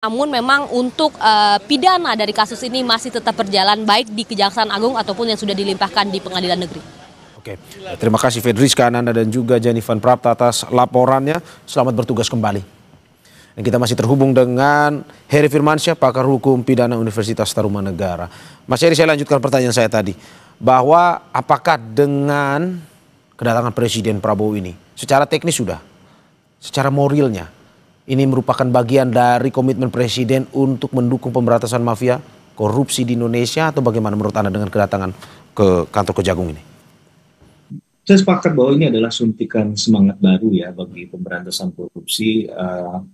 Namun memang untuk pidana dari kasus ini masih tetap berjalan baik di Kejaksaan Agung ataupun yang sudah dilimpahkan di Pengadilan Negeri. Oke, terima kasih Fedriska Ananda dan juga Jennifer Prapta atas laporannya. Selamat bertugas kembali. Dan kita masih terhubung dengan Heri Firmansyah, pakar hukum pidana Universitas Tarumanegara. Mas Heri, saya lanjutkan pertanyaan saya tadi. Bahwa apakah dengan kedatangan Presiden Prabowo ini, secara teknis sudah, secara moralnya, ini merupakan bagian dari komitmen Presiden untuk mendukung pemberantasan mafia korupsi di Indonesia, atau bagaimana menurut Anda dengan kedatangan ke kantor Kejagung ini? Saya sepakat bahwa ini adalah suntikan semangat baru ya bagi pemberantasan korupsi.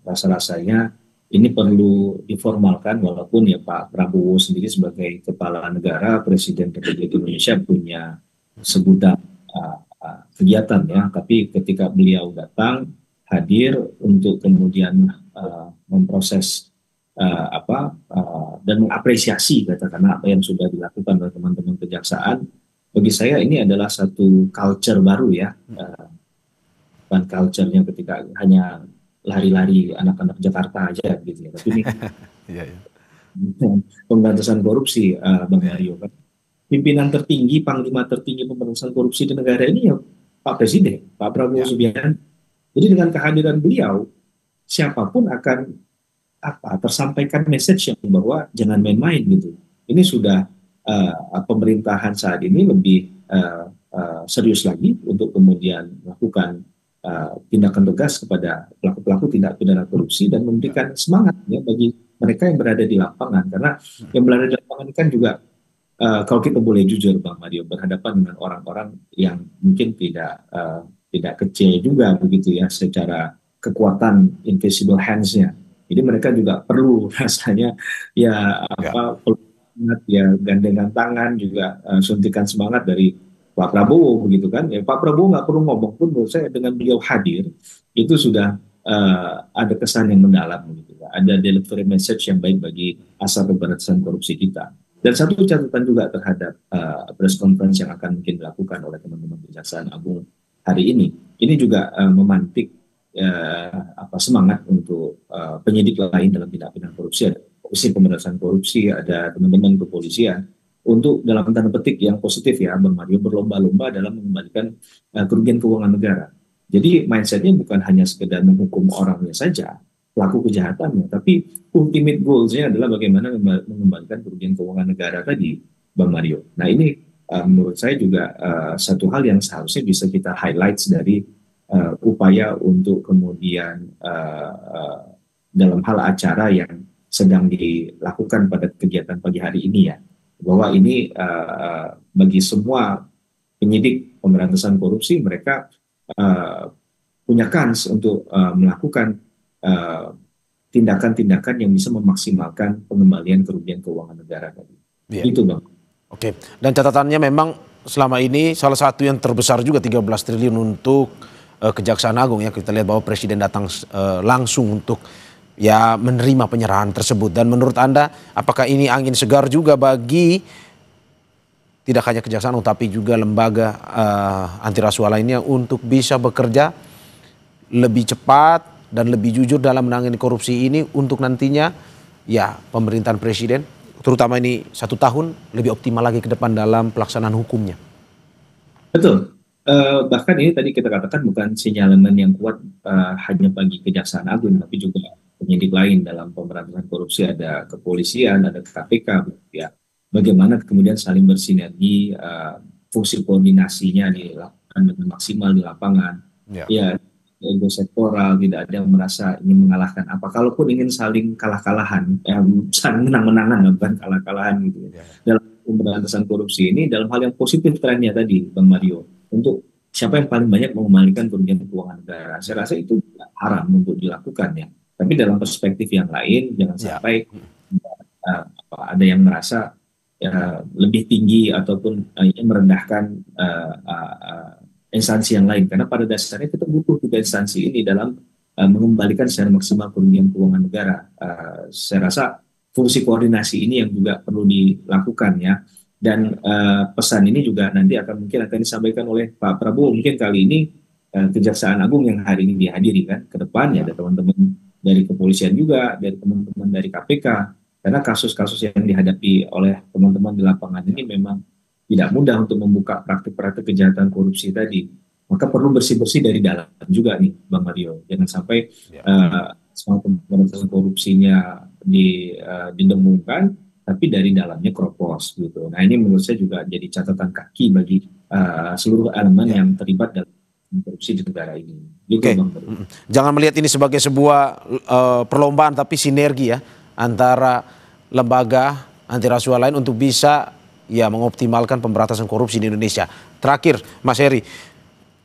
Rasa-rasanya ini perlu diformalkan, walaupun ya Pak Prabowo sendiri sebagai kepala negara, Presiden Republik Indonesia punya sebutan kegiatan ya. Tapi ketika beliau datang, hadir untuk kemudian memproses dan mengapresiasi katakanlah apa yang sudah dilakukan oleh teman-teman kejaksaan. Bagi saya ini adalah satu culture baru ya, bukan culture-nya ketika hanya lari-lari anak-anak Jakarta aja gitu ya, tapi ini pemberantasan korupsi, Bang Mario kan. Pimpinan tertinggi, panglima tertinggi pemberantasan korupsi di negara ini ya Pak Presiden, Pak Prabowo Subianto. Jadi dengan kehadiran beliau, siapapun akan tersampaikan message yang bahwa jangan main-main gitu. Ini sudah pemerintahan saat ini lebih serius lagi untuk kemudian melakukan tindakan tegas kepada pelaku-pelaku tindak pidana korupsi dan memberikan semangat ya bagi mereka yang berada di lapangan, karena yang berada di lapangan kan juga kalau kita boleh jujur Bang Mario, berhadapan dengan orang-orang yang mungkin tidak kecil juga begitu ya secara kekuatan invisible hands-nya. Jadi mereka juga perlu rasanya gandengan tangan juga, suntikan semangat dari Pak Prabowo begitu kan. Ya, Pak Prabowo nggak perlu ngomong pun menurut saya dengan beliau hadir itu sudah ada kesan yang mendalam begitu ya. Ada delivery message yang baik bagi asal pemberantasan korupsi kita. Dan satu catatan juga terhadap press conference yang akan mungkin dilakukan oleh teman-teman Kejaksaan Agung hari ini juga memantik semangat untuk penyidik lain dalam tindak pidana korupsi. Ada Komisi Pemberantasan Korupsi, ada teman-teman kepolisian untuk dalam tanda petik yang positif ya, Bang Mario, berlomba-lomba dalam mengembalikan kerugian keuangan negara. Jadi mindsetnya bukan hanya sekedar menghukum orangnya saja, pelaku kejahatannya, tapi ultimate goals-nya adalah bagaimana mengembalikan kerugian keuangan negara tadi, Bang Mario. Nah ini menurut saya juga satu hal yang seharusnya bisa kita highlight dari upaya untuk kemudian dalam hal acara yang sedang dilakukan pada kegiatan pagi hari ini ya, bahwa ini bagi semua penyidik pemberantasan korupsi, mereka punya kans untuk melakukan tindakan-tindakan yang bisa memaksimalkan pengembalian kerugian keuangan negara tadi. Itu Bang. Oke, dan catatannya memang selama ini salah satu yang terbesar juga 13 triliun untuk Kejaksaan Agung ya. Kita lihat bahwa Presiden datang langsung untuk ya menerima penyerahan tersebut. Dan menurut Anda apakah ini angin segar juga bagi tidak hanya Kejaksaan Agung tapi juga lembaga anti rasuah lainnya untuk bisa bekerja lebih cepat dan lebih jujur dalam menangani korupsi ini untuk nantinya ya pemerintahan Presiden terutama ini 1 tahun lebih optimal lagi ke depan dalam pelaksanaan hukumnya? Betul. Bahkan ini tadi kita katakan bukan sinyalemen yang kuat hanya bagi Kejaksaan Agung, tapi juga penyidik lain dalam pemberantasan korupsi, ada kepolisian, ada KPK, ya. Bagaimana kemudian saling bersinergi, fungsi koordinasinya dilakukan dengan maksimal di lapangan. Ya, ego sektoral, tidak ada yang merasa ingin mengalahkan apa. Kalaupun ingin saling kalah-kalahan, saling menang-menangan, bukan kalah-kalahan gitu ya. Dalam pemberantasan korupsi ini, dalam hal yang positif trennya tadi, Bang Mario, untuk siapa yang paling banyak mengembalikan kerugian keuangan negara. Saya rasa itu haram untuk dilakukan ya. Tapi dalam perspektif yang lain, jangan sampai ada yang merasa lebih tinggi ataupun merendahkan instansi yang lain. Karena pada dasarnya kita butuh 3 instansi ini dalam mengembalikan secara maksimal kerugian keuangan negara. Saya rasa fungsi koordinasi ini yang juga perlu dilakukan ya. Dan pesan ini juga nanti mungkin akan disampaikan oleh Pak Prabowo. Mungkin kali ini Kejaksaan Agung yang hari ini dihadiri kan, ke depan ya ada teman-teman dari kepolisian juga, dari teman-teman dari KPK. Karena kasus-kasus yang dihadapi oleh teman-teman di lapangan ini memang tidak mudah untuk membuka praktik-praktik kejahatan korupsi tadi. Maka perlu bersih-bersih dari dalam juga nih, Bang Mario. Jangan sampai semua pemberantasan korupsinya didengungkan, tapi dari dalamnya keropos gitu. Nah ini menurut saya juga jadi catatan kaki bagi seluruh elemen yang terlibat dalam korupsi di negara ini. Gitu, Oke. Bang Mario. Jangan melihat ini sebagai sebuah perlombaan, tapi sinergi ya antara lembaga anti rasuah lain untuk bisa ya mengoptimalkan pemberantasan korupsi di Indonesia. Terakhir, Mas Heri,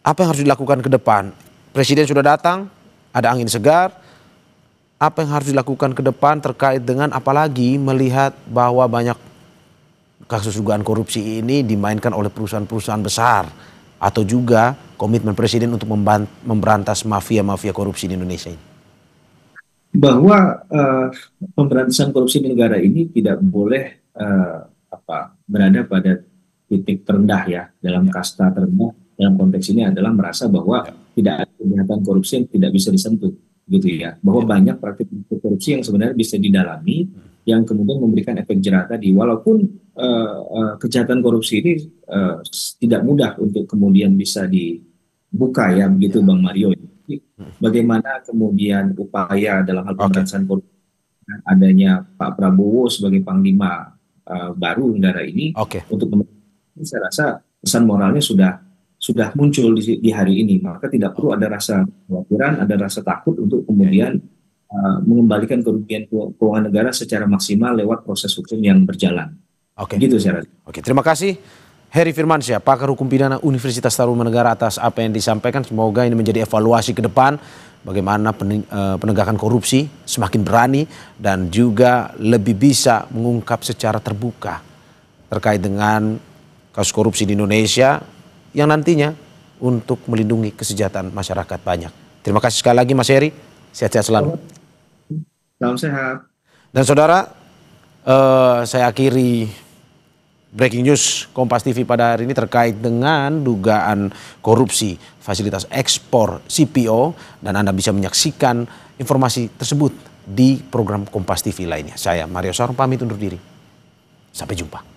apa yang harus dilakukan ke depan? Presiden sudah datang, ada angin segar. Apa yang harus dilakukan ke depan terkait dengan apalagi melihat bahwa banyak kasus dugaan korupsi ini dimainkan oleh perusahaan-perusahaan besar atau juga komitmen Presiden untuk memberantas mafia-mafia korupsi di Indonesia ini? Bahwa pemberantasan korupsi di negara ini tidak boleh berada pada titik terendah ya, dalam kasta terendah. Dalam konteks ini adalah merasa bahwa tidak ada kejahatan korupsi yang tidak bisa disentuh gitu ya, bahwa banyak praktik korupsi yang sebenarnya bisa didalami yang kemudian memberikan efek jerah tadi, walaupun kejahatan korupsi ini tidak mudah untuk kemudian bisa dibuka ya, begitu Bang Mario. Bagaimana kemudian upaya dalam hal pemberantasan korupsi adanya Pak Prabowo sebagai panglima baru negara ini untuk saya rasa pesan moralnya sudah muncul di hari ini, maka tidak perlu ada rasa kekhawatiran, ada rasa takut untuk kemudian mengembalikan kerugian keuangan negara secara maksimal lewat proses hukum yang berjalan. Gitu saya rasa. Terima kasih Heri Firmansyah, pakar hukum pidana Universitas Tarumanegara atas apa yang disampaikan. Semoga ini menjadi evaluasi ke depan bagaimana penegakan korupsi semakin berani dan juga lebih bisa mengungkap secara terbuka terkait dengan kasus korupsi di Indonesia yang nantinya untuk melindungi kesejahteraan masyarakat banyak. Terima kasih sekali lagi Mas Heri, sehat-sehat selalu. Salam sehat. Dan saudara, saya akhiri breaking news Kompas TV pada hari ini terkait dengan dugaan korupsi fasilitas ekspor CPO, dan Anda bisa menyaksikan informasi tersebut di program Kompas TV lainnya. Saya Mario Sarung pamit undur diri. Sampai jumpa.